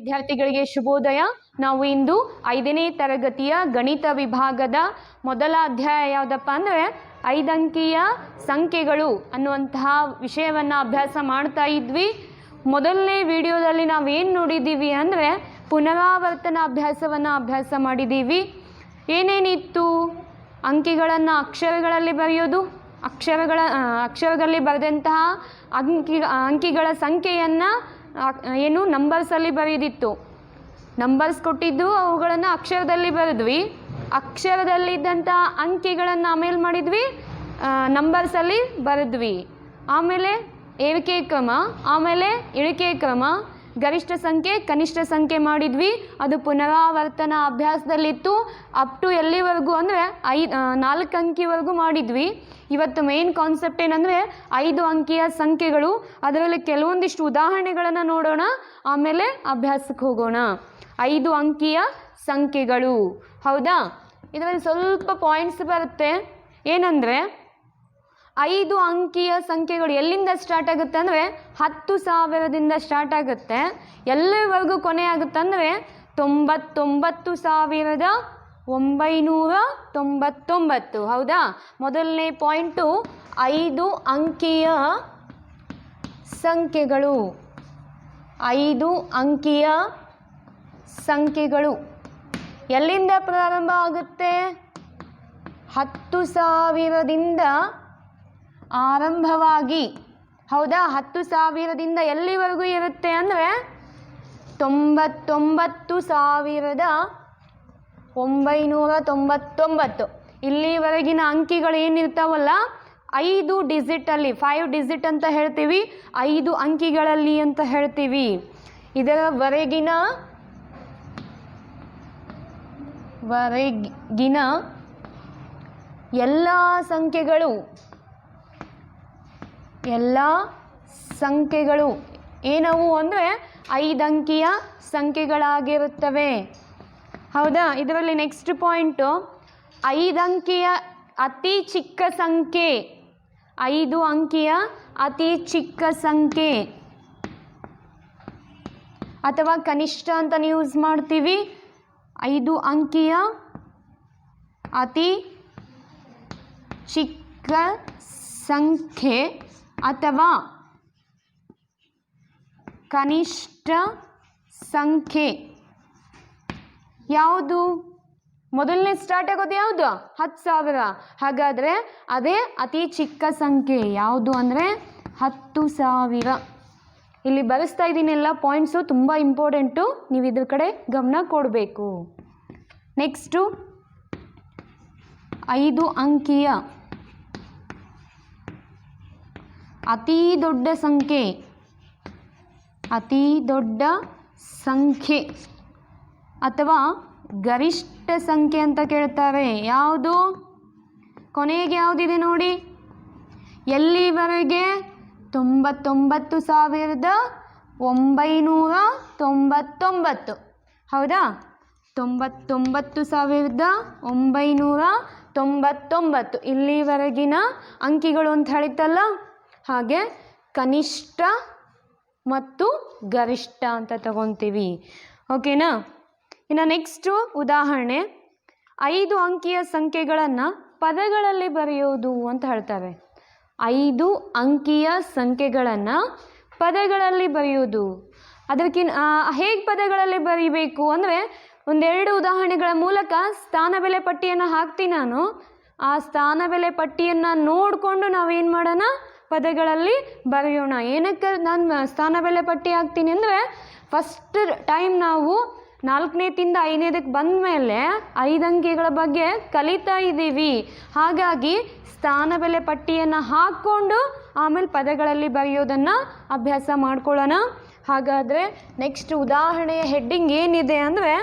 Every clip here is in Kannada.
ವಿದ್ಯಾರ್ಥಿಗಳಿಗೆ ಶುಭೋದಯ. ನಾವು ಇಂದು 5ನೇ ತರಗತಿಯ ಗಣಿತ ವಿಭಾಗದ ಮೊದಲ ಅಧ್ಯಾಯ ಯಾವುದಪ್ಪ ಅಂದರೆ 5 ಅಂಕಿಯ ಸಂಖ್ಯೆಗಳು ಅನ್ನುವಂತಹ ವಿಷಯವನ್ನು ಅಭ್ಯಾಸ ಮಾಡ್ತಾ ಇದ್ವಿ. ಮೊದಲನೇ ವಿಡಿಯೋದಲ್ಲಿ ನಾವೇನು ನೋಡಿದ್ದೀವಿ ಅಂದರೆ ಪುನರಾವರ್ತನ ಅಭ್ಯಾಸ ಮಾಡಿದ್ದೀವಿ. ಏನೇನಿತ್ತು? ಅಂಕಿಗಳನ್ನು ಅಕ್ಷರಗಳಲ್ಲಿ ಬರೆಯೋದು, ಅಕ್ಷರಗಳಲ್ಲಿ ಬರೆದಂತಹ ಅಂಕಿಗಳ ಸಂಖ್ಯೆಯನ್ನು ಏನು ನಂಬರ್ಸಲ್ಲಿ ಬರೆಯೋದಿತ್ತು. ನಂಬರ್ಸ್ ಕೊಟ್ಟಿದ್ದು ಅವುಗಳನ್ನು ಅಕ್ಷರದಲ್ಲಿ ಬರೆದ್ವಿ. ಅಕ್ಷರದಲ್ಲಿದ್ದಂಥ ಅಂಕಿಗಳನ್ನು ಆಮೇಲೆ ಮಾಡಿದ್ವಿ ನಂಬರ್ಸಲ್ಲಿ ಬರೆದ್ವಿ. ಆಮೇಲೆ ಏರಿಕೆ ಕ್ರಮ, ಆಮೇಲೆ ಇಳಿಕೆ ಕ್ರಮ, ಗರಿಷ್ಠ ಸಂಖ್ಯೆ ಕನಿಷ್ಠ ಸಂಖ್ಯೆ ಮಾಡಿದ್ವಿ. ಅದು ಪುನರಾವರ್ತನ ಅಭ್ಯಾಸದಲ್ಲಿತ್ತು. ಅಪ್ ಟು ಎಲ್ಲಿವರೆಗೂ ಅಂದರೆ 4 ಅಂಕಿವರೆಗೂ ಮಾಡಿದ್ವಿ. ಇವತ್ತು ಮೇನ್ ಕಾನ್ಸೆಪ್ಟ್ ಏನಂದರೆ 5 ಅಂಕಿಯ ಸಂಖ್ಯೆಗಳು. ಅದರಲ್ಲಿ ಕೆಲವೊಂದಿಷ್ಟು ಉದಾಹರಣೆಗಳನ್ನು ನೋಡೋಣ, ಆಮೇಲೆ ಅಭ್ಯಾಸಕ್ಕೆ ಹೋಗೋಣ. 5 ಅಂಕಿಯ ಸಂಖ್ಯೆಗಳು, ಹೌದಾ? ಇದರಲ್ಲಿ ಸ್ವಲ್ಪ ಪಾಯಿಂಟ್ಸ್ ಬರುತ್ತೆ. ಏನಂದರೆ 5 ಅಂಕಿಯ ಸಂಖ್ಯೆಗಳು ಎಲ್ಲಿಂದ ಸ್ಟಾರ್ಟ್ ಆಗುತ್ತೆ ಅಂದರೆ 10,000ದಿಂದ ಸ್ಟಾರ್ಟ್ ಆಗುತ್ತೆ. ಎಲ್ಲಿವರೆಗೂ ಕೊನೆ ಆಗುತ್ತೆ ಅಂದರೆ 99,999. ಹೌದಾ? ಮೊದಲನೇ ಪಾಯಿಂಟು 5 ಅಂಕಿಯ ಸಂಖ್ಯೆಗಳು. 5 ಅಂಕಿಯ ಸಂಖ್ಯೆಗಳು ಎಲ್ಲಿಂದ ಪ್ರಾರಂಭ ಆಗುತ್ತೆ? 10,000ದಿಂದ ಆರಂಭವಾಗಿ, ಹೌದಾ? 10,000ದಿಂದ ಎಲ್ಲಿವರೆಗೂ ಇರುತ್ತೆ ಅಂದರೆ 99,999. ಇಲ್ಲಿವರೆಗಿನ ಅಂಕಿಗಳು ಏನಿರ್ತಾವಲ್ಲ 5 ಡಿಜಿಟಲ್ಲಿ, 5 ಡಿಜಿಟ್ ಅಂತ ಹೇಳ್ತೀವಿ, 5 ಅಂಕಿಗಳಲ್ಲಿ ಅಂತ ಹೇಳ್ತೀವಿ. ಇದರವರೆಗಿನ ಎಲ್ಲ ಸಂಖ್ಯೆಗಳು ಏನವು ಅಂದರೆ 5 ಅಂಕಿಯ ಸಂಖ್ಯೆಗಳಾಗಿರುತ್ತವೆ. ಹೌದಾ? ಇದರಲ್ಲಿ ನೆಕ್ಸ್ಟ್ ಪಾಯಿಂಟು 5 ಅಂಕಿಯ ಅತಿ ಚಿಕ್ಕ ಸಂಖ್ಯೆ. 5 ಅಂಕಿಯ ಅತಿ ಚಿಕ್ಕ ಸಂಖ್ಯೆ ಅಥವಾ ಕನಿಷ್ಠ ಅಂತ ಯೂಸ್ ಮಾಡ್ತೀವಿ. 5 ಅಂಕಿಯ ಅತಿ ಚಿಕ್ಕ ಸಂಖ್ಯೆ ಅಥವಾ ಕನಿಷ್ಠ ಸಂಖ್ಯೆ ಯಾವುದು? ಮೊದಲನೇ ಸ್ಟಾರ್ಟ್ ಆಗೋದು ಯಾವುದು? 10,000. ಹಾಗಾದರೆ ಅದೇ ಅತಿ ಚಿಕ್ಕ ಸಂಖ್ಯೆ ಯಾವುದು ಅಂದರೆ 10,000. ಇಲ್ಲಿ ಬರೆಸ್ತಾ ಇದ್ದೀನಿ ಎಲ್ಲ ಪಾಯಿಂಟ್ಸು, ತುಂಬ ಇಂಪಾರ್ಟೆಂಟು, ನೀವು ಇದ್ರ ಕಡೆ ಗಮನ ಕೊಡಬೇಕು. ನೆಕ್ಸ್ಟು 5 ಅಂಕಿಯ ಅತಿ ದೊಡ್ಡ ಸಂಖ್ಯೆ ಅಥವಾ ಗರಿಷ್ಠ ಸಂಖ್ಯೆ ಅಂತ ಕೇಳ್ತಾರೆ. ಯಾವುದು? ಕೊನೆಗೆ ಯಾವುದಿದೆ ನೋಡಿ, ಎಲ್ಲಿವರೆಗೆ? 99,999. ಹೌದಾ? 99,999 ಇಲ್ಲಿವರೆಗಿನ ಅಂಕಿಗಳು ಅಂತ ಹೇಳಿತ್ತಲ್ಲ. ಹಾಗೆ ಕನಿಷ್ಠ ಮತ್ತು ಗರಿಷ್ಠ ಅಂತ ತಗೊತೀವಿ. ಓಕೆನಾ? ಇನ್ನು ನೆಕ್ಸ್ಟು ಉದಾಹರಣೆ, 5 ಅಂಕಿಯ ಸಂಖ್ಯೆಗಳನ್ನು ಪದಗಳಲ್ಲಿ ಬರೆಯೋದು ಅಂತ ಹೇಳ್ತಾರೆ. 5 ಅಂಕಿಯ ಸಂಖ್ಯೆಗಳನ್ನು ಪದಗಳಲ್ಲಿ ಬರೆಯೋದು. ಅದಕ್ಕಿಂತ ಹೇಗೆ ಪದಗಳಲ್ಲಿ ಬರೀಬೇಕು ಅಂದರೆ ಒಂದೆರಡು ಉದಾಹರಣೆಗಳ ಮೂಲಕ ಸ್ಥಾನ ಬೆಲೆ ಪಟ್ಟಿಯನ್ನು ಹಾಕ್ತೀನಿ ನಾನು. ಆ ಸ್ಥಾನ ಬೆಲೆ ಪಟ್ಟಿಯನ್ನು ನೋಡಿಕೊಂಡು ನಾವೇನು ಮಾಡೋಣ? ಪದಗಳಲ್ಲಿ ಬರೆಯೋಣ. ಏನಕ್ಕೆ ನಾನು ಸ್ಥಾನ ಬೆಲೆ ಪಟ್ಟಿ ಹಾಕ್ತೀನಿ ಅಂದರೆ ಫಸ್ಟ್ ಟೈಮ್ ನಾವು 4ನೇದಿಂದ 5ನೇದಕ್ಕೆ ಬಂದ ಮೇಲೆ 5 ಅಂಕಿಗಳ ಬಗ್ಗೆ ಕಲಿತಾ ಇದ್ದೀವಿ. ಹಾಗಾಗಿ ಸ್ಥಾನ ಬೆಲೆ ಪಟ್ಟಿಯನ್ನು ಹಾಕ್ಕೊಂಡು ಆಮೇಲೆ ಪದಗಳಲ್ಲಿ ಬರೆಯೋದನ್ನು ಅಭ್ಯಾಸ ಮಾಡ್ಕೊಳ್ಳೋಣ. ಹಾಗಾದರೆ ನೆಕ್ಸ್ಟ್ ಉದಾಹರಣೆಯ ಹೆಡ್ಡಿಂಗ್ ಏನಿದೆ ಅಂದರೆ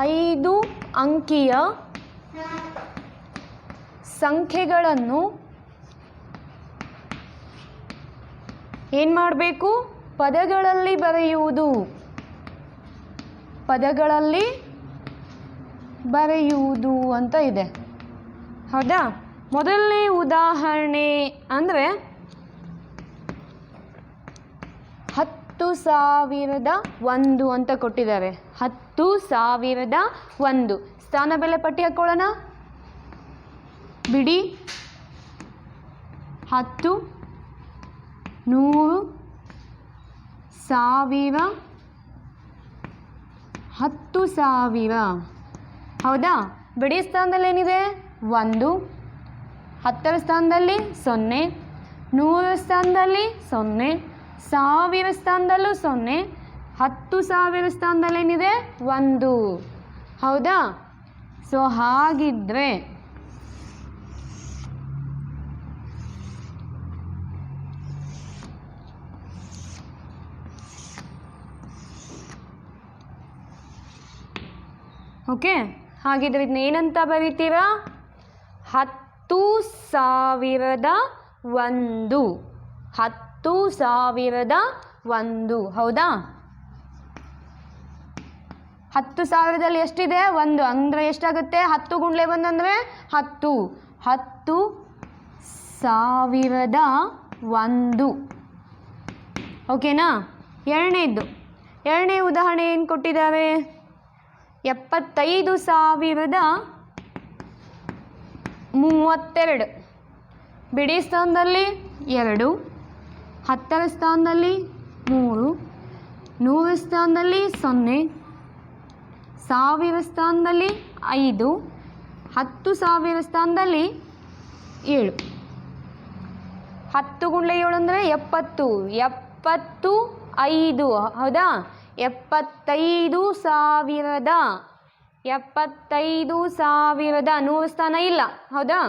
5 ಅಂಕಿಯ ಸಂಖ್ಯೆಗಳನ್ನು ಏನು ಮಾಡಬೇಕು? ಪದಗಳಲ್ಲಿ ಬರೆಯುವುದು. ಪದಗಳಲ್ಲಿ ಬರೆಯುವುದು ಅಂತ ಇದೆ. ಹೌದಾ? ಮೊದಲನೇ ಉದಾಹರಣೆ ಅಂದರೆ 10 10,001 ಅಂತ ಕೊಟ್ಟಿದ್ದಾರೆ. 10,001 ಸ್ಥಾನ ಬೆಲೆ ಪಟ್ಟಿ ಹಾಕೊಳ್ಳೋಣ. ಬಿಡಿ 10, 100, 1000, 10,000. ಹೌದಾ? ಬಿಡಿ ಸ್ಥಾನದಲ್ಲಿ ಏನಿದೆ? 1. 10ರ ಸ್ಥಾನದಲ್ಲಿ 0, 100ರ ಸ್ಥಾನದಲ್ಲಿ 0, 1000 ಸ್ಥಾನದಲ್ಲೂ 0, 10,000 ಸ್ಥಾನದಲ್ಲಿ ಏನಿದೆ? 1. ಹೌದಾ? ಸೊ ಹಾಗಿದ್ರೆ ಓಕೆ, ಹಾಗಿದ್ರೆ ಇದನ್ನ ಏನಂತ ಬರೀತೀರಾ? 10,001. 10,001. ಹೌದಾ? 10,000ದಲ್ಲಿ ಎಷ್ಟಿದೆ? 1. ಅಂದರೆ ಎಷ್ಟಾಗುತ್ತೆ? 10 ಗುಂಡ್ಲೆ 1 ಅಂದರೆ 10. 10,001. ಓಕೆನಾ? ಎರಡನೇ ಉದಾಹರಣೆ ಏನು ಕೊಟ್ಟಿದ್ದಾರೆ? 75,032. ಬಿಡಿ ಸ್ಥಾನದಲ್ಲಿ 2, 10ರ ಸ್ಥಾನದಲ್ಲಿ 3, 100 ಸ್ಥಾನದಲ್ಲಿ 0, 1000 ಸ್ಥಾನದಲ್ಲಿ 5, 10,000 ಸ್ಥಾನದಲ್ಲಿ 7. 10 ಗುಂಡ್ಲೆ 7 ಅಂದರೆ 70. 75. ಹೌದಾ? 75,000. 75,000. 100 ಸ್ಥಾನ ಇಲ್ಲ. ಹೌದಾ?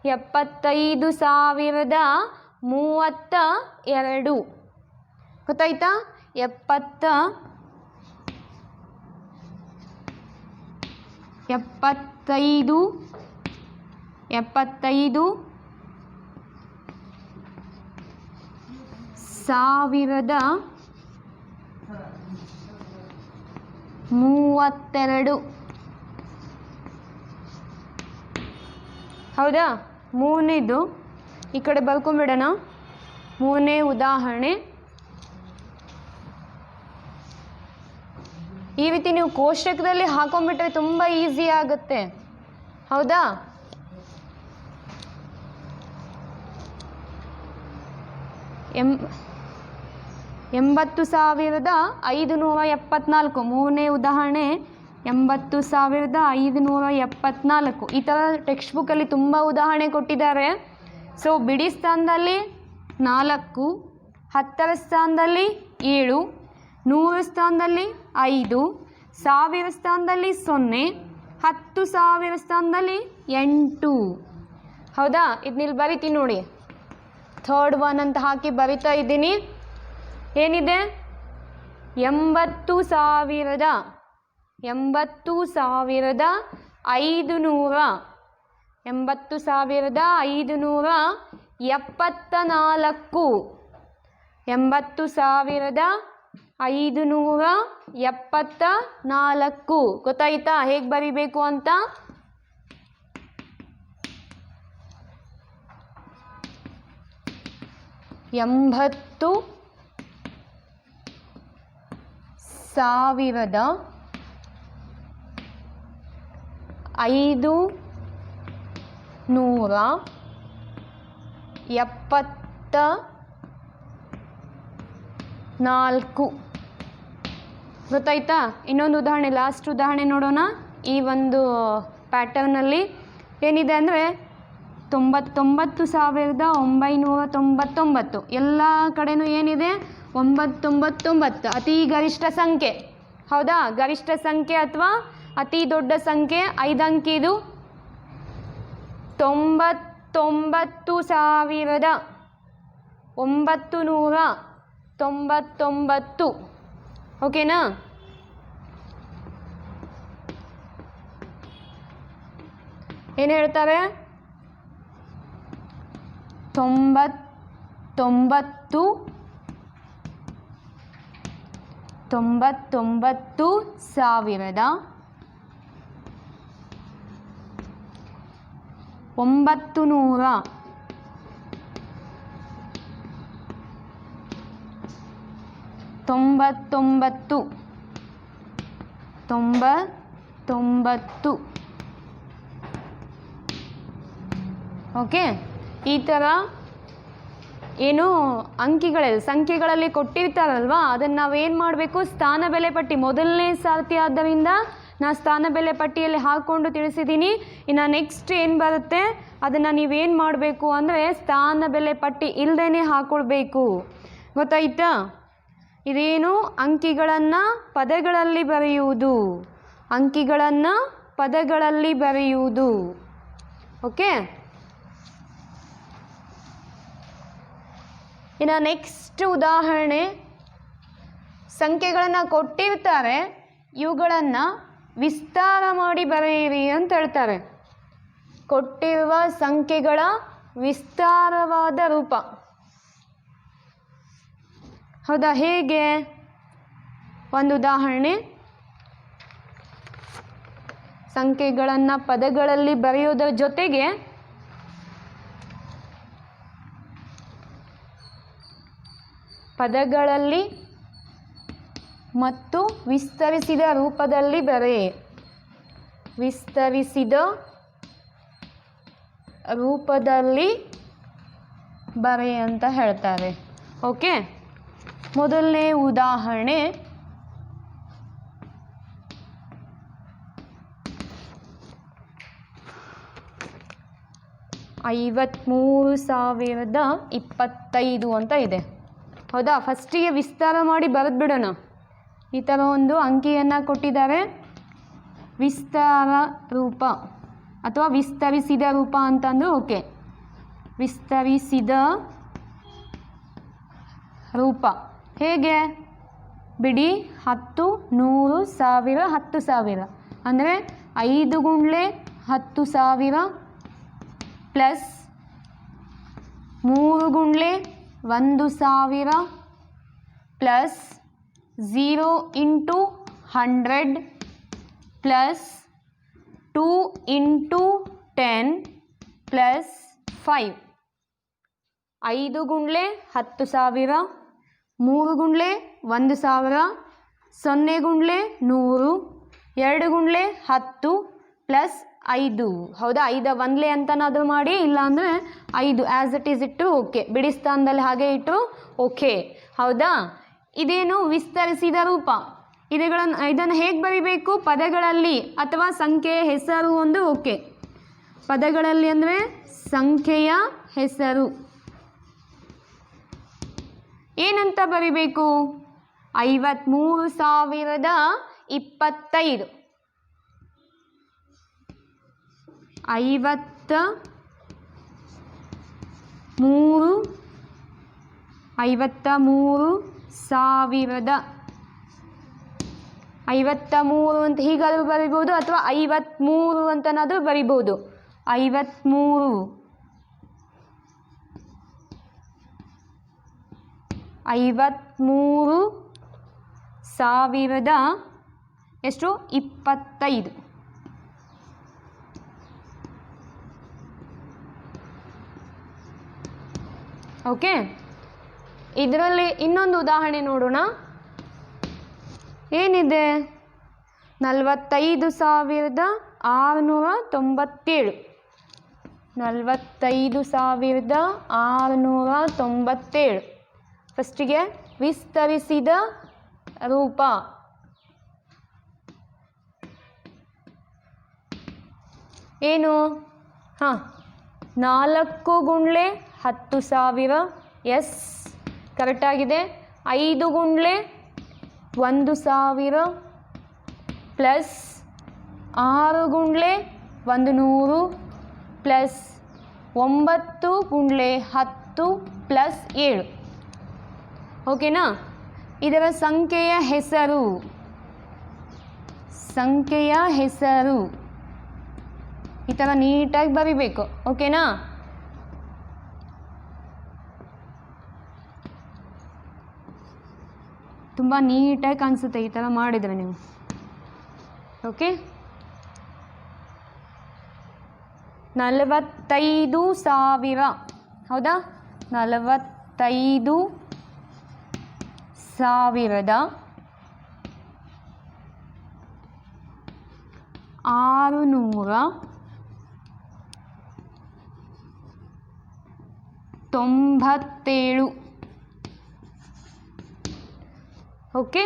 75,032. ಗೊತ್ತಾಯ್ತಾ? 75,032. ಹೌದಾ? ಮೂರನೇದು ಈ ಕಡೆ ಬರ್ಕೊಂಬಿಡೋಣ. ಮೂರನೇ ಉದಾಹರಣೆ ಈ ರೀತಿ ನೀವು ಕೋಷ್ಟಕದಲ್ಲಿ ಹಾಕೊಂಡ್ಬಿಟ್ರೆ ತುಂಬ ಈಸಿ ಆಗುತ್ತೆ. ಹೌದಾ? ಎಂ 80,574. ಮೂರನೇ ಉದಾಹರಣೆ 80,574. ಈ ಥರ ಟೆಕ್ಸ್ಟ್ ಬುಕ್ಕಲ್ಲಿ ತುಂಬ ಉದಾಹರಣೆ ಕೊಟ್ಟಿದ್ದಾರೆ. ಸೊ ಬಿಡಿ ಸ್ಥಾನದಲ್ಲಿ 4, 10ರ ಸ್ಥಾನದಲ್ಲಿ 7, 100 ಸ್ಥಾನದಲ್ಲಿ 5, 1000 ಸ್ಥಾನದಲ್ಲಿ 0, 10,000 ಸ್ಥಾನದಲ್ಲಿ 8. ಹೌದಾ? ಇದನ್ನಿಲ್ಲಿ ಬರಿತೀನಿ ನೋಡಿ. 3rd one ಅಂತ ಹಾಕಿ ಬರಿತಾ ಇದ್ದೀನಿ. ಏನಿದೆ? 80,574. 80,574. 80,574. ಗೊತ್ತಾಯ್ತಾ ಹೇಗೆ ಬರಿಬೇಕು ಅಂತ? ಎಂಬತ್ತು ಸಾವಿರದ 574. ಗೊತ್ತಾಯ್ತಾ? ಇನ್ನೊಂದು ಉದಾಹರಣೆ, ಲಾಸ್ಟ್ ಉದಾಹರಣೆ ನೋಡೋಣ. ಈ ಒಂದು ಪ್ಯಾಟರ್ನಲ್ಲಿ ಏನಿದೆ ಅಂದರೆ 99,999. ಎಲ್ಲ ಕಡೆನೂ ಏನಿದೆ? 999 ಅತಿ ಗರಿಷ್ಠ ಸಂಖ್ಯೆ. ಹೌದಾ? ಗರಿಷ್ಠ ಸಂಖ್ಯೆ ಅಥವಾ ಅತಿ ದೊಡ್ಡ ಸಂಖ್ಯೆ 5 ಅಂಕಿದು 99,999. ಓಕೆನಾ? ಏನು ಹೇಳ್ತಾರೆ? 99,900. ತೊಂಬತ್ತೊಂಬತ್ತು, 99. ಓಕೆ, ಈ ಥರ ಏನು ಸಂಖ್ಯೆಗಳಲ್ಲಿ ಕೊಟ್ಟಿರ್ತಾರಲ್ವ, ಅದನ್ನು ನಾವೇನು ಮಾಡಬೇಕು, ಸ್ಥಾನ ಬೆಲೆ ಪಟ್ಟಿ ಮೊದಲನೇ ಸಾರ್ತಿ ಆದ್ದರಿಂದ ನಾನು ಸ್ಥಾನ ಬೆಲೆ ಪಟ್ಟಿಯಲ್ಲಿ ಹಾಕ್ಕೊಂಡು ತಿಳಿಸಿದ್ದೀನಿ. ಇನ್ನು ನೆಕ್ಸ್ಟ್ ಏನು ಬರುತ್ತೆ ಅದನ್ನು ನೀವೇನು ಮಾಡಬೇಕು ಅಂದರೆ ಸ್ಥಾನ ಬೆಲೆ ಪಟ್ಟಿ ಇಲ್ಲದೇ ಹಾಕ್ಕೊಳ್ಬೇಕು. ಗೊತ್ತಾಯ್ತಾ? ಇದೇನು ಅಂಕಿಗಳನ್ನು ಪದಗಳಲ್ಲಿ ಬರೆಯುವುದು, ಅಂಕಿಗಳನ್ನು ಪದಗಳಲ್ಲಿ ಬರೆಯುವುದು. ಓಕೆ, ಇನ್ನು ನೆಕ್ಸ್ಟ್ ಉದಾಹರಣೆ, ಸಂಖ್ಯೆಗಳನ್ನು ಕೊಟ್ಟಿರ್ತಾರೆ, ಇವುಗಳನ್ನು ವಿಸ್ತಾರ ಮಾಡಿ ಬರೆಯಿರಿ ಅಂತ ಹೇಳ್ತಾರೆ. ಕೊಟ್ಟಿರುವ ಸಂಖ್ಯೆಗಳ ವಿಸ್ತಾರವಾದ ರೂಪ. ಹೌದಾ? ಹೇಗೆ? ಒಂದು ಉದಾಹರಣೆ, ಸಂಖ್ಯೆಗಳನ್ನು ಪದಗಳಲ್ಲಿ ಬರೆಯೋದರ ಜೊತೆಗೆ ಪದಗಳಲ್ಲಿ ಮತ್ತು ವಿಸ್ತರಿಸಿದ ರೂಪದಲ್ಲಿ ಬರೆ, ವಿಸ್ತರಿಸಿದ ರೂಪದಲ್ಲಿ ಬರೆ ಅಂತ ಹೇಳ್ತಾರೆ. ಓಕೆ, ಮೊದಲನೇ ಉದಾಹರಣೆ, 53,025 ಅಂತ ಇದೆ. ಹೌದಾ? ಫಸ್ಟಿಗೆ ವಿಸ್ತಾರ ಮಾಡಿ ಬರೆದ್ಬಿಡೋಣ. ಈ ಥರ ಒಂದು ಅಂಕಿಯನ್ನು ಕೊಟ್ಟಿದ್ದಾರೆ, ವಿಸ್ತಾರ ರೂಪ ಅಥವಾ ವಿಸ್ತರಿಸಿದ ರೂಪ ಅಂತಂದು. ಓಕೆ, ವಿಸ್ತರಿಸಿದ ರೂಪ ಹೇಗೆ? ಬಿಡಿ 10, 100, 1000, 10,000 ಅಂದರೆ 5 ಗುಂಡ್ಲೆ 10,000 plus 3 ಗುಂಡ್ಲೆ 1,000 plus 0 into 100 plus 2 into 10 plus 5. 5 ಗುಂಡ್ಲೆ 10,000, 3 ಗುಂಡ್ಲೆ 1,000, 0 ಗುಂಡ್ಲೆ 100, 2 ಗುಂಡ್ಲೆ 10 plus 5. ಹೌದಾ? 5 ಒಂದ್ಲೆ ಅಂತನಾದರೂ ಮಾಡಿ, ಇಲ್ಲಾಂದರೆ 5 ಆ್ಯಸ್ ಇಟ್ ಈಸ್ ಇಟ್ಟು ಓಕೆ, ಬಿಡಿ ಸ್ಥಾನದಲ್ಲಿ ಹಾಗೆ ಇಟ್ಟು ಓಕೆ. ಹೌದಾ? ಇದೇನು ವಿಸ್ತರಿಸಿದ ರೂಪ. ಇದನ್ನು ಹೇಗೆ ಬರಿಬೇಕು? ಪದಗಳಲ್ಲಿ ಅಥವಾ ಸಂಖ್ಯೆಯ ಹೆಸರು ಒಂದು. ಓಕೆ, ಪದಗಳಲ್ಲಿ ಅಂದರೆ ಸಂಖ್ಯೆಯ ಹೆಸರು ಏನಂತ ಬರಿಬೇಕು? 53,025. 53,000. 53 ಅಂತ ಹೀಗಾದರೂ ಬರಿಬೋದು ಅಥವಾ 53 ಅಂತನಾದರೂ ಬರಿಬೋದು. 53,000 ಎಷ್ಟು? 25. ಓಕೆ, ಇದರಲ್ಲಿ ಇನ್ನೊಂದು ಉದಾಹರಣೆ ನೋಡೋಣ. ಏನಿದೆ? 45,697. 45,697. ಫಸ್ಟಿಗೆ ವಿಸ್ತರಿಸಿದ ರೂಪ. ಏನು? 4 ಗುಂಡ್ಲೆ 10,000. ಎಸ್, ಕರೆಕ್ಟಾಗಿದೆ. 5 ಗುಂಡ್ಲೆ 1,000 plus 6 ಗುಂಡ್ಲೆ 100 plus 9 ಗುಂಡ್ಲೆ 10 plus 7. ಓಕೆನಾ? ಇದರ ಸಂಖ್ಯೆಯ ಹೆಸರು, ಸಂಖ್ಯೆಯ ಹೆಸರು ಈ ಥರ ನೀಟಾಗಿ ಬರಿಬೇಕು. ಓಕೆನಾ? ತುಂಬ ನೀಟಾಗಿ ಕಾಣಿಸುತ್ತೆ ಈ ಥರ ಮಾಡಿದರೆ ನೀವು. ಓಕೆ, 45,000. ಹೌದಾ? 45,000 6,697. ಓಕೆ,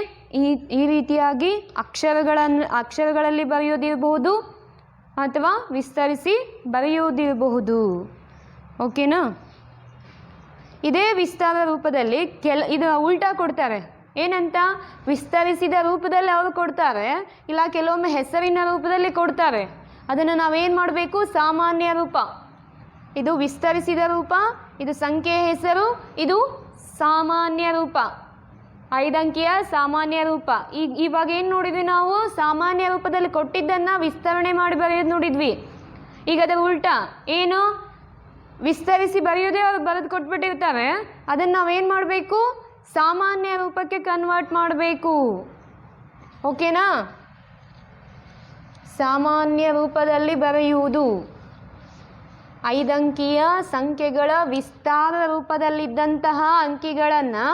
ಈ ರೀತಿಯಾಗಿ ಅಕ್ಷರಗಳಲ್ಲಿ ಬರೆಯೋದಿರಬಹುದು ಅಥವಾ ವಿಸ್ತರಿಸಿ ಬರೆಯುವುದಿರಬಹುದು. ಓಕೆನಾ? ಇದೇ ವಿಸ್ತಾರ ರೂಪದಲ್ಲಿ ಇದು ಉಲ್ಟಾ ಕೊಡ್ತಾರೆ. ಏನಂತ? ವಿಸ್ತರಿಸಿದ ರೂಪದಲ್ಲಿ ಅವರು ಕೊಡ್ತಾರೆ, ಇಲ್ಲ ಕೆಲವೊಮ್ಮೆ ಹೆಸರಿನ ರೂಪದಲ್ಲಿ ಕೊಡ್ತಾರೆ. ಅದನ್ನು ನಾವೇನು ಮಾಡಬೇಕು? ಸಾಮಾನ್ಯ ರೂಪ. ಇದು ವಿಸ್ತರಿಸಿದ ರೂಪ, ಇದು ಸಂಖ್ಯೆಯ ಹೆಸರು, ಇದು ಸಾಮಾನ್ಯ ರೂಪ, 5 ಅಂಕಿಯ ಸಾಮಾನ್ಯ ರೂಪ. ಇವಾಗ ಏನು ನೋಡಿದ್ವಿ ನಾವು? ಸಾಮಾನ್ಯ ರೂಪದಲ್ಲಿ ಕೊಟ್ಟಿದ್ದನ್ನು ವಿಸ್ತರಣೆ ಮಾಡಿ ಬರೆಯೋದು ನೋಡಿದ್ವಿ. ಈಗ ಅದರ ಉಲ್ಟಾ ಏನು? ವಿಸ್ತರಿಸಿ ಬರೆಯೋದೇ ಅವ್ರು ಬರೆದು ಕೊಟ್ಬಿಟ್ಟಿರ್ತಾರೆ, ಅದನ್ನು ನಾವೇನು ಮಾಡಬೇಕು? ಸಾಮಾನ್ಯ ರೂಪಕ್ಕೆ ಕನ್ವರ್ಟ್ ಮಾಡಬೇಕು. ಓಕೆನಾ? ಸಾಮಾನ್ಯ ರೂಪದಲ್ಲಿ ಬರೆಯುವುದು. 5 ಅಂಕಿಯ ಸಂಖ್ಯೆಗಳ ವಿಸ್ತಾರ ರೂಪದಲ್ಲಿದ್ದಂತಹ ಅಂಕಿಗಳನ್ನು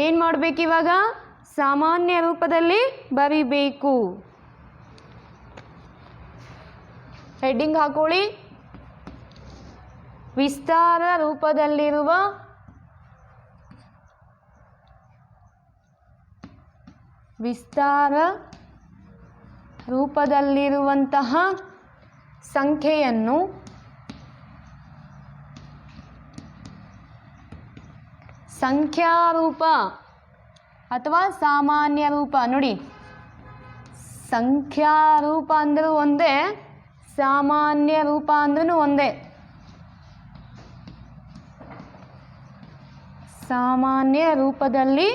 ಏನು ಮಾಡಬೇಕು? ಇವಾಗ ಸಾಮಾನ್ಯ ರೂಪದಲ್ಲಿ ಬರಿಬೇಕು. ಹೆಡ್ಡಿಂಗ್ ಹಾಕೊಳ್ಳಿ. ವಿಸ್ತಾರ ರೂಪದಲ್ಲಿರುವಂತಹ ಸಂಖ್ಯೆಯನ್ನು ಸಂಖ್ಯಾರೂಪ ಅಥವಾ ಸಾಮಾನ್ಯ ರೂಪ. ನೋಡಿ, ಸಂಖ್ಯಾರೂಪ ಅಂದರೂ ಒಂದೇ, ಸಾಮಾನ್ಯ ರೂಪ ಅಂದ್ರೂ ಒಂದೇ. ಸಾಮಾನ್ಯ ರೂಪದಲ್ಲಿ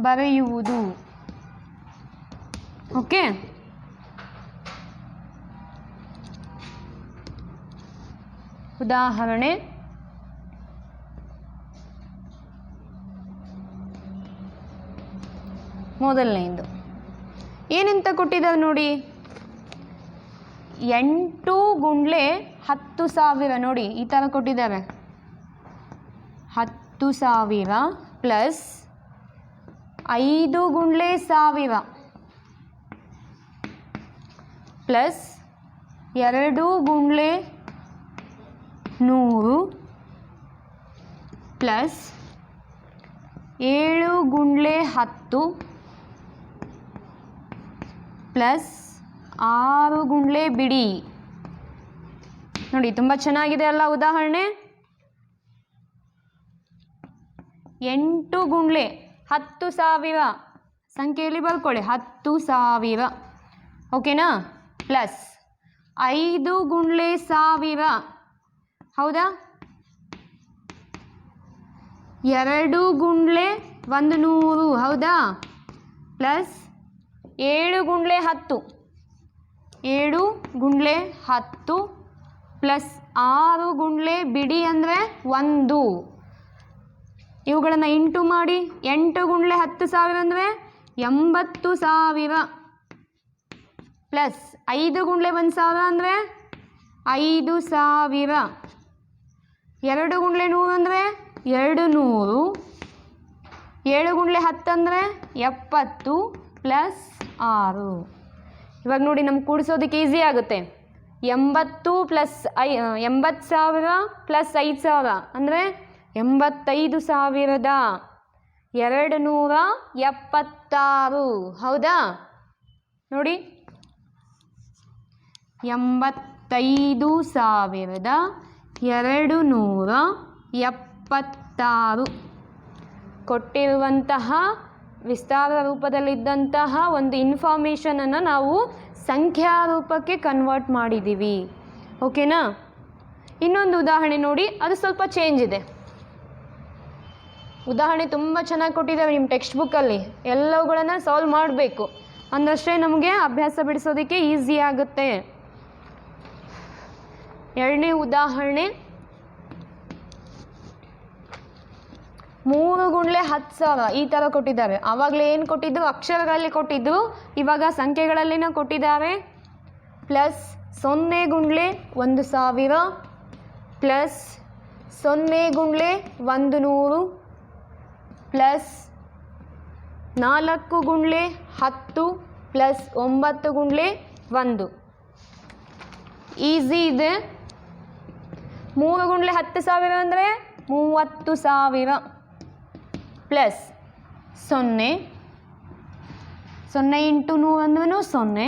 ಬರೆಯುವುದು. ಓಕೆ, ಉದಾಹರಣೆ ಮೊದಲನೆಯದು ಏನಂತ ಕೊಟ್ಟಿದ್ದಾರೆ ನೋಡಿ. 8 ಗುಂಡ್ಲೆ 10,000. ನೋಡಿ, ಈ ಥರ ಕೊಟ್ಟಿದ್ದಾರೆ. 10,000 ಪ್ಲಸ್ 5 ಗುಂಡ್ಲೆ 1000 ಪ್ಲಸ್ 2 ಗುಂಡ್ಲೆ 100 ಪ್ಲಸ್ 7 ಗುಂಡ್ಲೆ 10 ಪ್ಲಸ್ 6 ಗುಂಡ್ಲೆ ಬಿಡಿ. ನೋಡಿ, ತುಂಬ ಚೆನ್ನಾಗಿದೆ ಅಲ್ಲ ಉದಾಹರಣೆ. 8 ಗುಂಡ್ಲೆ 10,000 ಸಂಖ್ಯೆಯಲ್ಲಿ ಬರ್ಕೊಳ್ಳಿ, 10,000. ಓಕೆನಾ? ಪ್ಲಸ್ 5 ಗುಂಡ್ಲೆ 1000, ಹೌದಾ? 2 ಗುಂಡ್ಲೆ 100, ಹೌದಾ? ಪ್ಲಸ್ 7 ಗುಂಡ್ಲೆ 10, 7 ಗುಂಡ್ಲೆ 10 ಪ್ಲಸ್ 6 ಗುಂಡ್ಲೆ ಬಿಡಿ ಅಂದರೆ 1. ಇವುಗಳನ್ನು ಇಂಟು ಮಾಡಿ. 8 ಗುಂಡ್ಲೆ 10,000 ಅಂದರೆ 80,000 ಪ್ಲಸ್ 5 ಗುಂಡ್ಲೆ 1,000 ಅಂದರೆ 5,000. 2 ಗುಂಡ್ಲೆ 100 ಅಂದರೆ 200. 7 ಗುಂಡ್ಲೆ 10 ಅಂದರೆ 70 ಪ್ಲಸ್ 6. ಇವಾಗ ನೋಡಿ, ನಮ್ಗೆ ಕೂಡಿಸೋದಕ್ಕೆ ಈಸಿ ಆಗುತ್ತೆ. 80 ಪ್ಲಸ್ 80,000 ಪ್ಲಸ್ 5,000 ಅಂದರೆ 85,276, ಹೌದಾ? ನೋಡಿ, 85,276 ಕೊಟ್ಟಿರುವಂತಹ ವಿಸ್ತಾರ ರೂಪದಲ್ಲಿದ್ದಂತಹ ಒಂದು ಇನ್ಫಾರ್ಮೇಷನನ್ನು ನಾವು ಸಂಖ್ಯಾ ರೂಪಕ್ಕೆ ಕನ್ವರ್ಟ್ ಮಾಡಿದ್ದೀವಿ. ಓಕೆನಾ? ಇನ್ನೊಂದು ಉದಾಹರಣೆ ನೋಡಿ, ಅದು ಸ್ವಲ್ಪ ಚೇಂಜ್ ಇದೆ. ಉದಾಹರಣೆ ತುಂಬ ಚೆನ್ನಾಗಿ ಕೊಟ್ಟಿದ್ದಾವೆ ನಿಮ್ಮ ಟೆಕ್ಸ್ಟ್ ಬುಕ್ಕಲ್ಲಿ. ಎಲ್ಲವುಗಳನ್ನು ಸಾಲ್ವ್ ಮಾಡಬೇಕು, ಅಂದಷ್ಟೇ ನಮಗೆ ಅಭ್ಯಾಸ ಬಿಡಿಸೋದಕ್ಕೆ ಈಸಿ ಆಗುತ್ತೆ. ಎರಡನೇ ಉದಾಹರಣೆ 3 ಗುಂಡ್ಲೆ 10,000 ಈ ಥರ ಕೊಟ್ಟಿದ್ದಾರೆ. ಆವಾಗಲೇ ಏನು ಕೊಟ್ಟಿದ್ದು? ಅಕ್ಷರಗಳಲ್ಲಿ ಕೊಟ್ಟಿದ್ದು, ಇವಾಗ ಸಂಖ್ಯೆಗಳಲ್ಲಿನ ಕೊಟ್ಟಿದ್ದಾರೆ. Plus 0 ಗುಂಡ್ಲೆ 1,000 plus 0 ಗುಂಡ್ಲೆ 100 plus 4 ಗುಂಡ್ಲೆ 10 plus 9 ಗುಂಡ್ಲೆ 1. Easy ಇದೆ. 3 ಗುಂಡ್ಲೆ 10,000 ಅಂದರೆ 30,000 ಪ್ಲಸ್ 0 0 ಇಂಟು 100 ಅಂದ್ರೂ 0.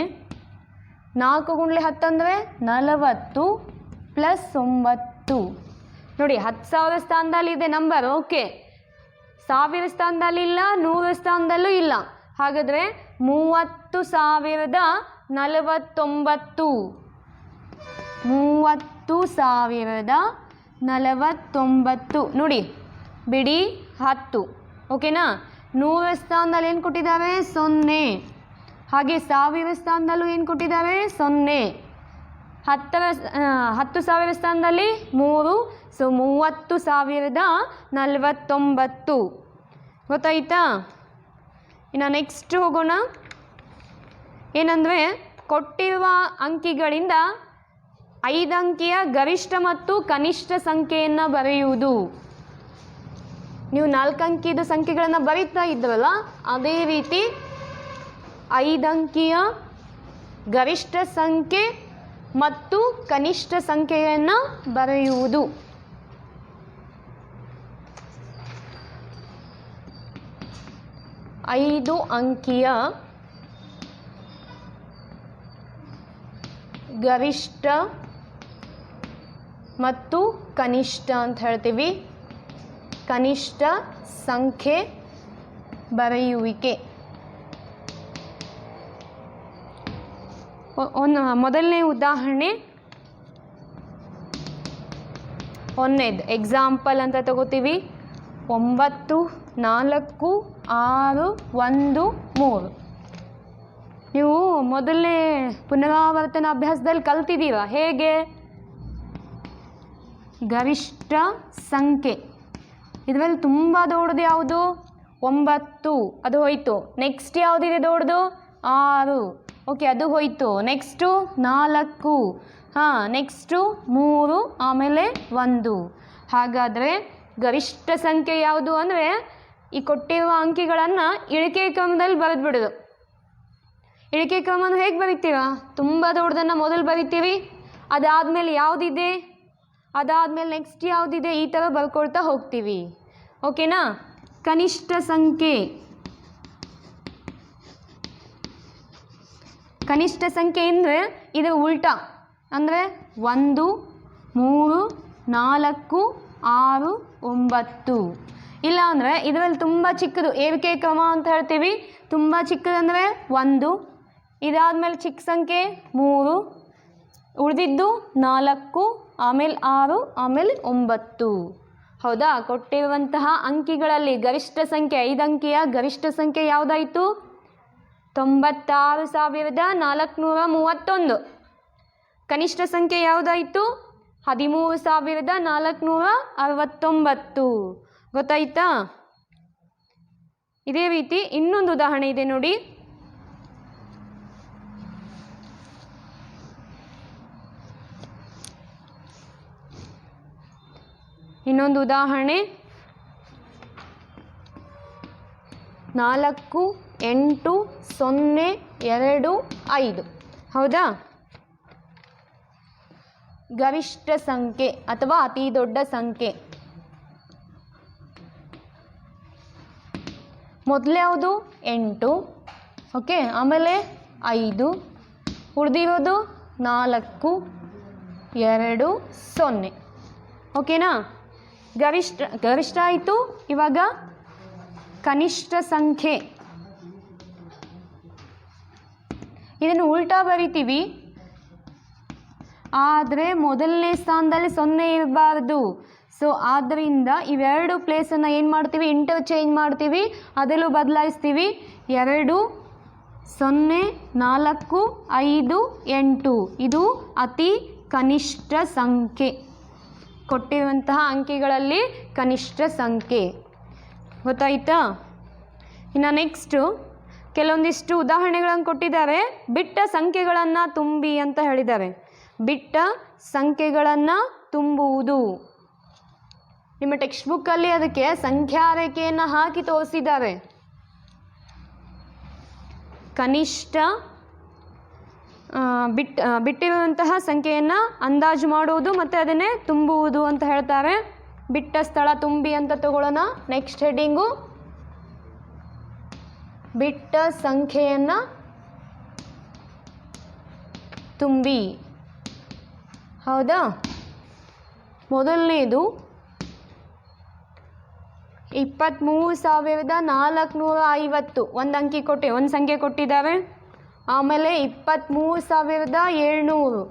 4 ಗುಂಡ್ಲೆ 10 ಅಂದರೆ 40 ಪ್ಲಸ್ 9. ನೋಡಿ 10,000 ಸ್ಥಾನದಲ್ಲಿದೆ ನಂಬರ್, ಓಕೆ. 1000 ಸ್ಥಾನದಲ್ಲಿ ಇಲ್ಲ, 100 ಸ್ಥಾನದಲ್ಲೂ ಇಲ್ಲ. ಹಾಗಾದರೆ 30,049. 30,049 ನೋಡಿ, ಬಿಡಿ 10, ಓಕೆನಾ. 100 ಸ್ಥಾನದಲ್ಲಿ ಏನು ಕೊಟ್ಟಿದ್ದಾರೆ? 0. ಹಾಗೆ 1000 ಸ್ಥಾನದಲ್ಲೂ ಏನು ಕೊಟ್ಟಿದ್ದಾರೆ? 0. 10,000 ಸ್ಥಾನದಲ್ಲಿ 3, ಸೊ 30,049. ಗೊತ್ತಾಯ್ತಾ? ಇನ್ನು ನೆಕ್ಸ್ಟ್ ಹೋಗೋಣ. ಏನಂದರೆ ಕೊಟ್ಟಿರುವ ಅಂಕಿಗಳಿಂದ 5 ಅಂಕಿಯ ಗರಿಷ್ಠ ಮತ್ತು ಕನಿಷ್ಠ ಸಂಖ್ಯೆಯನ್ನು ಬರೆಯುವುದು. ನೀವು 4 ಅಂಕಿದು ಸಂಖ್ಯೆಗಳನ್ನು ಬರೀತಾ ಇದ್ರಲ್ಲ, ಅದೇ ರೀತಿ 5 ಅಂಕಿಯ ಗರಿಷ್ಠ ಸಂಖ್ಯೆ ಮತ್ತು ಕನಿಷ್ಠ ಸಂಖ್ಯೆಯನ್ನು ಬರೆಯುವುದು. ಐದು ಅಂಕಿಯ ಗರಿಷ್ಠ ಮತ್ತು ಕನಿಷ್ಠ ಅಂತ ಹೇಳ್ತೀವಿ. ಕನಿಷ್ಠ ಸಂಖ್ಯೆ ಬರೆಯುವಿಕೆ. ಮೊದಲನೇ ಉದಾಹರಣೆ, ಒಂದನೇದು ಎಕ್ಸಾಂಪಲ್ ಅಂತ ತಗೋತೀವಿ. 9, 4, 6, 1, 3. ನೀವು ಮೊದಲನೇ ಪುನರಾವರ್ತನ ಅಭ್ಯಾಸದಲ್ಲಿ ಕಲ್ತಿದ್ದೀರ. ಹೇಗೆ? ಗರಿಷ್ಠ ಸಂಖ್ಯೆ ಇದರಲ್ಲಿ ತುಂಬ ದೊಡ್ಡದು ಯಾವುದು? 9, ಅದು ಹೋಯಿತು. ನೆಕ್ಸ್ಟ್ ಯಾವುದಿದೆ ದೊಡ್ಡದು? 6, ಓಕೆ, ಅದು ಹೋಯಿತು. ನೆಕ್ಸ್ಟು 4, ಹಾಂ, ನೆಕ್ಸ್ಟು 3, ಆಮೇಲೆ 1. ಹಾಗಾದರೆ ಗರಿಷ್ಠ ಸಂಖ್ಯೆ ಯಾವುದು ಅಂದರೆ ಈ ಕೊಟ್ಟಿರುವ ಅಂಕಿಗಳನ್ನು ಇಳಿಕೆ ಕ್ರಮದಲ್ಲಿ ಬರೆದ್ಬಿಡೋದು. ಇಳಿಕೆ ಕ್ರಮನ ಹೇಗೆ ಬರಿತೀರಾ? ತುಂಬ ದೊಡ್ಡದನ್ನು ಮೊದಲು ಬರಿತೀವಿ, ಅದಾದಮೇಲೆ ಯಾವುದಿದೆ, ಅದಾದಮೇಲೆ ನೆಕ್ಸ್ಟ್ ಯಾವುದಿದೆ, ಈ ಥರ ಬರ್ಕೊಳ್ತಾ ಹೋಗ್ತೀವಿ. ಓಕೆನಾ? ಕನಿಷ್ಠ ಸಂಖ್ಯೆ. ಕನಿಷ್ಠ ಸಂಖ್ಯೆ ಅಂದರೆ ಇದು ಉಲ್ಟಾ, ಅಂದರೆ 1, 3, 4, 6, 9. ಇಲ್ಲ ಅಂದರೆ ಇದರಲ್ಲಿ ತುಂಬ ಚಿಕ್ಕದು ಏರಿಕೆ ಕ್ರಮ ಅಂತ ಹೇಳ್ತೀವಿ. ತುಂಬ ಚಿಕ್ಕದಂದರೆ 1, ಇದಾದಮೇಲೆ ಚಿಕ್ಕ ಸಂಖ್ಯೆ 3, ಉಳಿದಿದ್ದು 4, ಆಮೇಲೆ 6, ಆಮೇಲೆ 9. ಹೌದಾ? ಕೊಟ್ಟಿರುವಂತಹ ಅಂಕಿಗಳಲ್ಲಿ ಗರಿಷ್ಠ ಸಂಖ್ಯೆ 5 ಅಂಕಿಯ ಗರಿಷ್ಠ ಸಂಖ್ಯೆ ಯಾವುದಾಯಿತು? 96,431. ಕನಿಷ್ಠ ಸಂಖ್ಯೆ ಯಾವುದಾಯಿತು? 13,469. ಗೊತ್ತಾಯ್ತಾ? ಇದೇ ರೀತಿ ಇನ್ನೊಂದು ಉದಾಹರಣೆ ಇದೆ ನೋಡಿ. ಇನ್ನೊಂದು ಉದಾಹರಣೆ 4, 8, 0, 2, 5. ಹೌದಾ? ಗರಿಷ್ಠ ಸಂಖ್ಯೆ ಅಥವಾ ಅತಿ ದೊಡ್ಡ ಸಂಖ್ಯೆ. ಮೊದಲು ಯಾವುದು? 8, ಓಕೆ, ಆಮೇಲೆ 5, ಉಳಿದಿರೋದು 4, 2, 0. ಓಕೆನಾ? ಗರಿಷ್ಠ ಆಯಿತು. ಇವಾಗ ಕನಿಷ್ಠ ಸಂಖ್ಯೆ. ಇದನ್ನು ಉಲ್ಟಾ ಬರಿತೀವಿ, ಆದರೆ ಮೊದಲನೇ ಸ್ಥಾನದಲ್ಲಿ 0 ಇರಬಾರ್ದು. ಸೊ ಆದ್ದರಿಂದ ಇವೆರಡು ಪ್ಲೇಸನ್ನು ಏನು ಮಾಡ್ತೀವಿ? ಇಂಟರ್ಚೇಂಜ್ ಮಾಡ್ತೀವಿ, ಅದರಲ್ಲೂ ಬದಲಾಯಿಸ್ತೀವಿ. 2, 0, 4, 5, 8. ಇದು ಅತಿ ಕನಿಷ್ಠ ಸಂಖ್ಯೆ. ಕೊಟ್ಟಿರುವಂತಹ ಅಂಕಿಗಳಲ್ಲಿ ಕನಿಷ್ಠ ಸಂಖ್ಯೆ. ಗೊತ್ತಾಯ್ತಾ? ಇನ್ನು ನೆಕ್ಸ್ಟು ಕೆಲವೊಂದಿಷ್ಟು ಉದಾಹರಣೆಗಳನ್ನು ಕೊಟ್ಟಿದ್ದಾರೆ. ಬಿಟ್ಟ ಸಂಖ್ಯೆಗಳನ್ನು ತುಂಬಿ ಅಂತ ಹೇಳಿದ್ದಾರೆ. ಬಿಟ್ಟ ಸಂಖ್ಯೆಗಳನ್ನು ತುಂಬುವುದು. ನಿಮ್ಮ ಟೆಕ್ಸ್ಟ್ ಬುಕ್ಕಲ್ಲಿ ಅದಕ್ಕೆ ಸಂಖ್ಯಾ ರೇಖೆಯನ್ನು ಹಾಕಿ ತೋರಿಸಿದ್ದಾರೆ. ಕನಿಷ್ಠ ಬಿಟ್ಟಿರುವಂತಹ ಸಂಖ್ಯೆಯನ್ನು ಅಂದಾಜು ಮಾಡುವುದು ಮತ್ತು ಅದನ್ನೇ ತುಂಬುವುದು ಅಂತ ಹೇಳ್ತಾರೆ. ಬಿಟ್ಟ ಸ್ಥಳ ತುಂಬಿ ಅಂತ ತಗೊಳ್ಳೋಣ. ನೆಕ್ಸ್ಟ್ ಹೆಡ್ಡಿಂಗು ಬಿಟ್ಟ ಸಂಖ್ಯೆಯನ್ನು ತುಂಬಿ. ಹೌದಾ? ಮೊದಲನೇದು 23,450 ಒಂದು ಅಂಕಿ ಒಂದು ಸಂಖ್ಯೆ ಕೊಟ್ಟಿದ್ದಾರೆ. ಆಮೇಲೆ 23,700.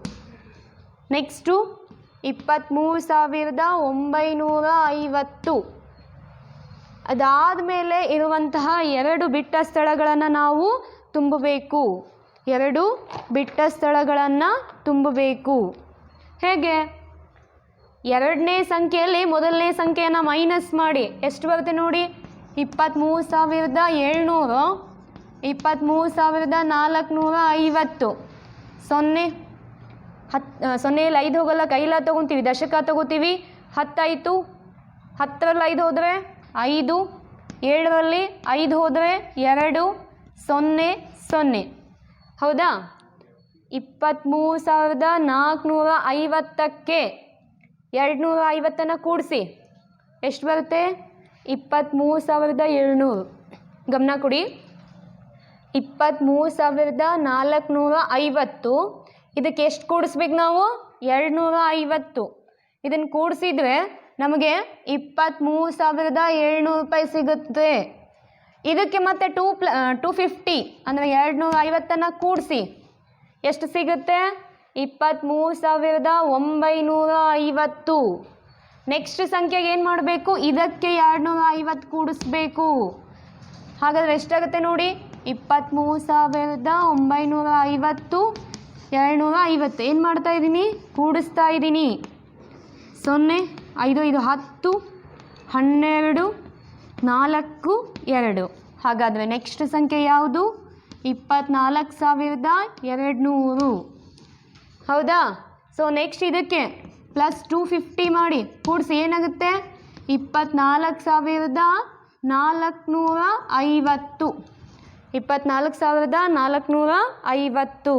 ನೆಕ್ಸ್ಟು 23,950. ಅದಾದಮೇಲೆ ಇರುವಂತಹ 2 ಬಿಟ್ಟ ಸ್ಥಳಗಳನ್ನು ನಾವು ತುಂಬಬೇಕು. 2 ಬಿಟ್ಟ ಸ್ಥಳಗಳನ್ನು ತುಂಬಬೇಕು. ಹೇಗೆ? ಎರಡನೇ ಸಂಖ್ಯೆಯಲ್ಲಿ ಮೊದಲನೇ ಸಂಖ್ಯೆಯನ್ನು ಮೈನಸ್ ಮಾಡಿ ಎಷ್ಟು ಬರುತ್ತೆ ನೋಡಿ. 23,700, 23,450. 0 5 ಹೋಗಲ್ಲ, ಕೈಲ ತೊಗೊತೀವಿ, ದಶಕ ತೊಗೋತೀವಿ. 10 ಆಯಿತು. 10ರಲ್ಲಿ 5 ಹೋದರೆ 5, 7ರಲ್ಲಿ 5 ಹೋದರೆ 2, 0 0. ಹೌದಾ? 23,450ಕ್ಕೆ 250 ಕೂಡಿಸಿ ಎಷ್ಟು ಬರುತ್ತೆ? 23,700. ಗಮನ ಕೊಡಿ. 23,450 ಇದಕ್ಕೆ ಎಷ್ಟು ಕೂಡಿಸ್ಬೇಕು ನಾವು? 250. ಇದನ್ನು ಕೂಡಿಸಿದ್ರೆ ನಮಗೆ 23,700 ರೂಪಾಯಿ ಸಿಗುತ್ತೆ. ಇದಕ್ಕೆ ಮತ್ತೆ 250 ಅಂದರೆ 250 ಕೂಡಿಸಿ ಎಷ್ಟು ಸಿಗುತ್ತೆ? 23,950. ನೆಕ್ಸ್ಟ್ ಸಂಖ್ಯೆಗೆ ಏನು ಮಾಡಬೇಕು? ಇದಕ್ಕೆ 250 ಕೂಡಿಸ್ಬೇಕು. ಹಾಗಾದರೆ ಎಷ್ಟಾಗುತ್ತೆ ನೋಡಿ? 23,950, 250. ಏನು ಮಾಡ್ತಾ ಇದ್ದೀನಿ? ಕೂಡಿಸ್ತಾ ಇದ್ದೀನಿ. 0 5 5 10, 12, 4 2. ಹಾಗಾದರೆ ನೆಕ್ಸ್ಟ್ ಸಂಖ್ಯೆ ಯಾವುದು? 24,200. ಹೌದಾ? ಸೊ ನೆಕ್ಸ್ಟ್ ಇದಕ್ಕೆ ಪ್ಲಸ್ 250 ಮಾಡಿ ಕೂಡಿಸಿ ಏನಾಗುತ್ತೆ? 24,450. 24,450.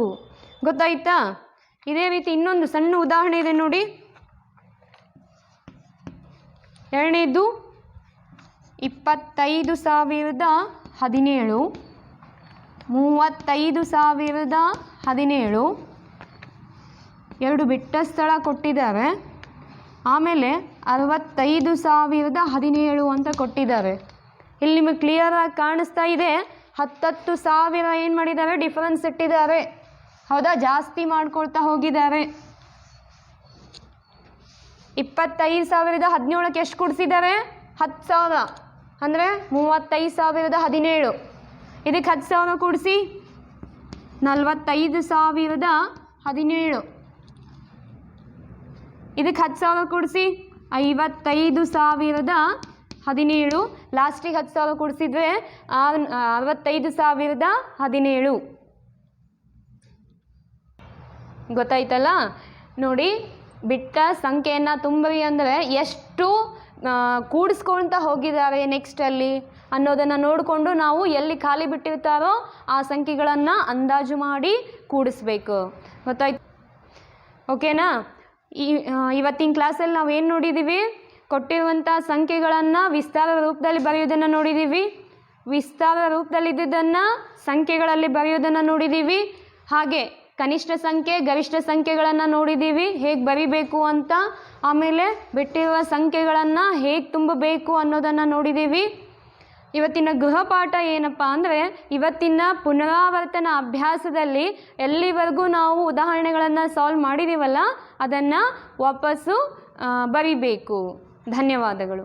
ಗೊತ್ತಾಯ್ತಾ? ಇದೇ ರೀತಿ ಇನ್ನೊಂದು ಸಣ್ಣ ಉದಾಹರಣೆ ಇದೆ ನೋಡಿ. ಎರಡನೇದು 25,017, 35,017. 2 ಬಿಟ್ಟ ಸ್ಥಳ ಕೊಟ್ಟಿದ್ದಾರೆ. ಆಮೇಲೆ 65,017 ಅಂತ ಕೊಟ್ಟಿದ್ದಾರೆ. ಇಲ್ಲಿ ನಿಮಗೆ ಕ್ಲಿಯರಾಗಿ ಕಾಣಿಸ್ತಾ ಇದೆ. 10,000 ಏನು ಮಾಡಿದ್ದಾರೆ? ಡಿಫರೆನ್ಸ್ ಇಟ್ಟಿದ್ದಾರೆ. ಹೌದಾ? ಜಾಸ್ತಿ ಮಾಡ್ಕೊಳ್ತಾ ಹೋಗಿದ್ದಾರೆ. 25,017ಕ್ಕೆ ಎಷ್ಟು ಕೊಡಿಸಿದ್ದಾರೆ? 10,000 ಅಂದರೆ 35,017. ಇದಕ್ಕೆ 10,000 ಕೂಡಿಸಿ 45,017. ಇದಕ್ಕೆ 10,000 ಕೂಡಿಸಿ 55,017. ಲಾಸ್ಟಿಗೆ 10,000 ಕೂಡಿಸಿದ್ರೆ 65,017. ಗೊತ್ತಾಯ್ತಲ್ಲ? ನೋಡಿ, ಬಿಟ್ಟ ಸಂಖ್ಯೆಯನ್ನು ತುಂಬಿ ಅಂದರೆ ಎಷ್ಟು ಕೂಡಿಸ್ಕೊಳ್ತಾ ಹೋಗಿದ್ದಾರೆ ನೆಕ್ಸ್ಟಲ್ಲಿ ಅನ್ನೋದನ್ನು ನೋಡಿಕೊಂಡು ನಾವು ಎಲ್ಲಿ ಖಾಲಿ ಬಿಟ್ಟಿರ್ತಾರೋ ಆ ಸಂಖ್ಯೆಗಳನ್ನು ಅಂದಾಜು ಮಾಡಿ ಕೂಡಿಸ್ಬೇಕು. ಗೊತ್ತಾಯ್ತು? ಓಕೆನಾ? ಇವತ್ತಿನ ಕ್ಲಾಸಲ್ಲಿ ನಾವು ಏನು ನೋಡಿದ್ದೀವಿ? ಕೊಟ್ಟಿರುವಂಥ ಸಂಖ್ಯೆಗಳನ್ನು ವಿಸ್ತಾರ ರೂಪದಲ್ಲಿ ಬರೆಯೋದನ್ನು ನೋಡಿದ್ದೀವಿ. ವಿಸ್ತಾರ ರೂಪದಲ್ಲಿ ಇದ್ದುದನ್ನು ಸಂಖ್ಯೆಗಳಲ್ಲಿ ಬರೆಯೋದನ್ನು ನೋಡಿದ್ದೀವಿ. ಹಾಗೆ ಕನಿಷ್ಠ ಸಂಖ್ಯೆ ಗರಿಷ್ಠ ಸಂಖ್ಯೆಗಳನ್ನು ನೋಡಿದ್ದೀವಿ, ಹೇಗೆ ಬರಿಬೇಕು ಅಂತ. ಆಮೇಲೆ ಬಿಟ್ಟಿರುವ ಸಂಖ್ಯೆಗಳನ್ನು ಹೇಗೆ ತುಂಬಬೇಕು ಅನ್ನೋದನ್ನು ನೋಡಿದ್ದೀವಿ. ಇವತ್ತಿನ ಗೃಹಪಾಠ ಏನಪ್ಪ ಅಂದರೆ, ಇವತ್ತಿನ ಪುನರಾವರ್ತನ ಅಭ್ಯಾಸದಲ್ಲಿ ಎಲ್ಲಿವರೆಗೂ ನಾವು ಉದಾಹರಣೆಗಳನ್ನು ಸಾಲ್ವ್ ಮಾಡಿದ್ದೀವಲ್ಲ ಅದನ್ನು ವಾಪಸ್ಸು ಬರಿಬೇಕು. ಧನ್ಯವಾದಗಳು.